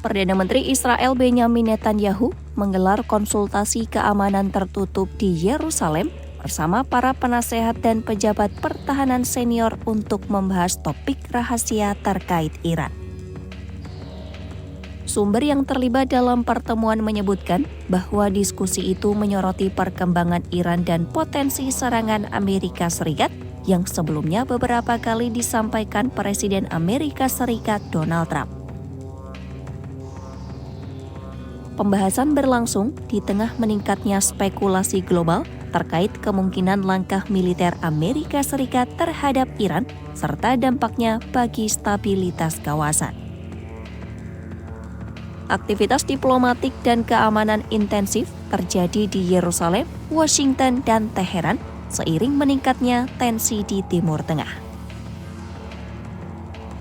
Perdana Menteri Israel Benyamin Netanyahu menggelar konsultasi keamanan tertutup di Yerusalem bersama para penasehat dan pejabat pertahanan senior untuk membahas topik rahasia terkait Iran. Sumber yang terlibat dalam pertemuan menyebutkan bahwa diskusi itu menyoroti perkembangan Iran dan potensi serangan Amerika Serikat yang sebelumnya beberapa kali disampaikan Presiden Amerika Serikat Donald Trump. Pembahasan berlangsung di tengah meningkatnya spekulasi global terkait kemungkinan langkah militer Amerika Serikat terhadap Iran serta dampaknya bagi stabilitas kawasan. Aktivitas diplomatik dan keamanan intensif terjadi di Yerusalem, Washington, dan Teheran seiring meningkatnya tensi di Timur Tengah.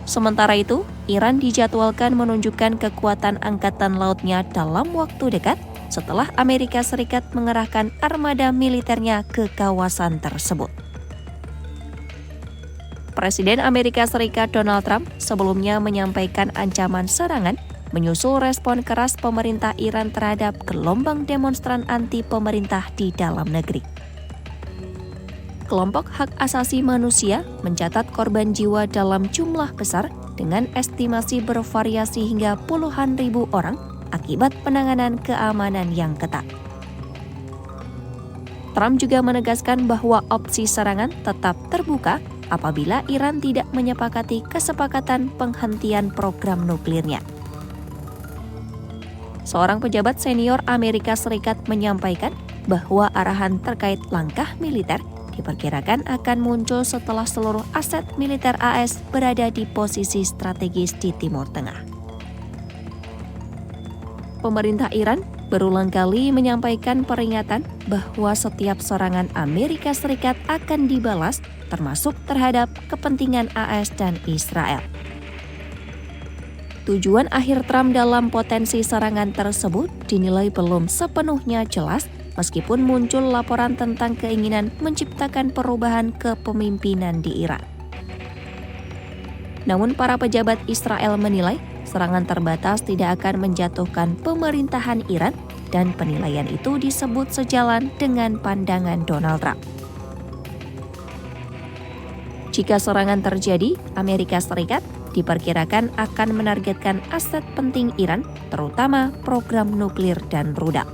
Sementara itu, Iran dijadwalkan menunjukkan kekuatan angkatan lautnya dalam waktu dekat setelah Amerika Serikat mengerahkan armada militernya ke kawasan tersebut. Presiden Amerika Serikat Donald Trump sebelumnya menyampaikan ancaman serangan menyusul respon keras pemerintah Iran terhadap gelombang demonstran anti pemerintah di dalam negeri. Kelompok hak asasi manusia mencatat korban jiwa dalam jumlah besar dengan estimasi bervariasi hingga puluhan ribu orang akibat penanganan keamanan yang ketat. Trump juga menegaskan bahwa opsi serangan tetap terbuka apabila Iran tidak menyepakati kesepakatan penghentian program nuklirnya. Seorang pejabat senior Amerika Serikat menyampaikan bahwa arahan terkait langkah militer diperkirakan akan muncul setelah seluruh aset militer AS berada di posisi strategis di Timur Tengah. Pemerintah Iran berulang kali menyampaikan peringatan bahwa setiap serangan Amerika Serikat akan dibalas, termasuk terhadap kepentingan AS dan Israel. Tujuan akhir Trump dalam potensi serangan tersebut dinilai belum sepenuhnya jelas, meskipun muncul laporan tentang keinginan menciptakan perubahan kepemimpinan di Iran. Namun para pejabat Israel menilai serangan terbatas tidak akan menjatuhkan pemerintahan Iran dan penilaian itu disebut sejalan dengan pandangan Donald Trump. Jika serangan terjadi, Amerika Serikat diperkirakan akan menargetkan aset penting Iran, terutama program nuklir dan rudal.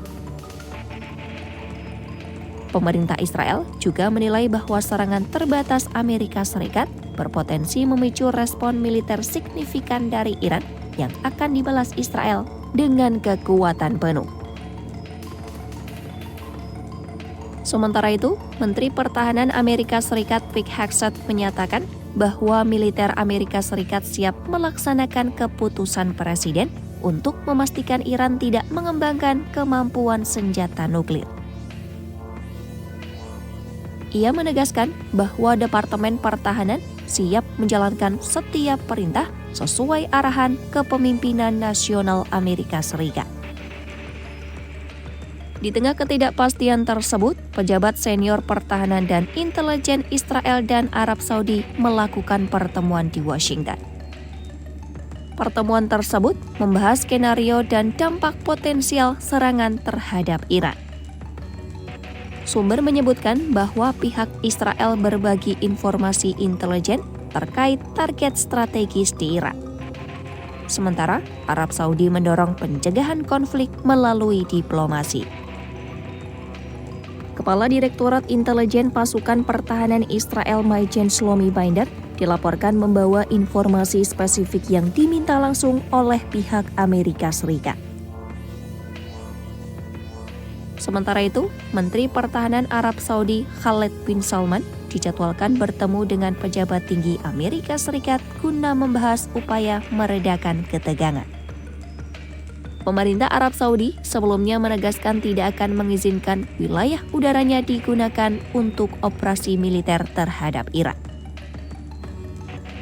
Pemerintah Israel juga menilai bahwa serangan terbatas Amerika Serikat berpotensi memicu respon militer signifikan dari Iran yang akan dibalas Israel dengan kekuatan penuh. Sementara itu, Menteri Pertahanan Amerika Serikat Pete Hegseth menyatakan bahwa militer Amerika Serikat siap melaksanakan keputusan Presiden untuk memastikan Iran tidak mengembangkan kemampuan senjata nuklir. Ia menegaskan bahwa Departemen Pertahanan siap menjalankan setiap perintah sesuai arahan Kepemimpinan Nasional Amerika Serikat. Di tengah ketidakpastian tersebut, pejabat senior pertahanan dan intelijen Israel dan Arab Saudi melakukan pertemuan di Washington. Pertemuan tersebut membahas skenario dan dampak potensial serangan terhadap Iran. Sumber menyebutkan bahwa pihak Israel berbagi informasi intelijen terkait target strategis di Iran. Sementara, Arab Saudi mendorong pencegahan konflik melalui diplomasi. Kepala Direktorat Intelijen Pasukan Pertahanan Israel Maijen Shlomi Binder dilaporkan membawa informasi spesifik yang diminta langsung oleh pihak Amerika Serikat. Sementara itu, Menteri Pertahanan Arab Saudi Khaled bin Salman dijadwalkan bertemu dengan pejabat tinggi Amerika Serikat guna membahas upaya meredakan ketegangan. Pemerintah Arab Saudi sebelumnya menegaskan tidak akan mengizinkan wilayah udaranya digunakan untuk operasi militer terhadap Iran.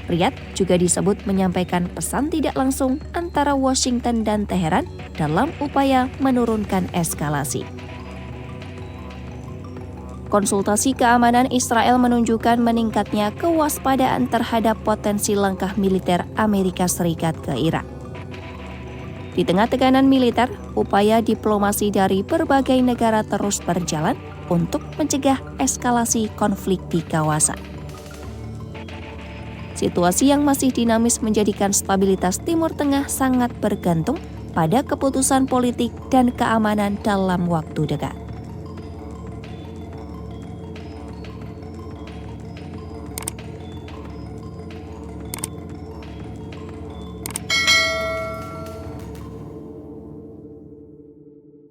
Riyadh juga disebut menyampaikan pesan tidak langsung antara Washington dan Teheran dalam upaya menurunkan eskalasi. Konsultasi keamanan Israel menunjukkan meningkatnya kewaspadaan terhadap potensi langkah militer Amerika Serikat ke Irak. Di tengah tekanan militer, upaya diplomasi dari berbagai negara terus berjalan untuk mencegah eskalasi konflik di kawasan. Situasi yang masih dinamis menjadikan stabilitas Timur Tengah sangat bergantung pada keputusan politik dan keamanan dalam waktu dekat.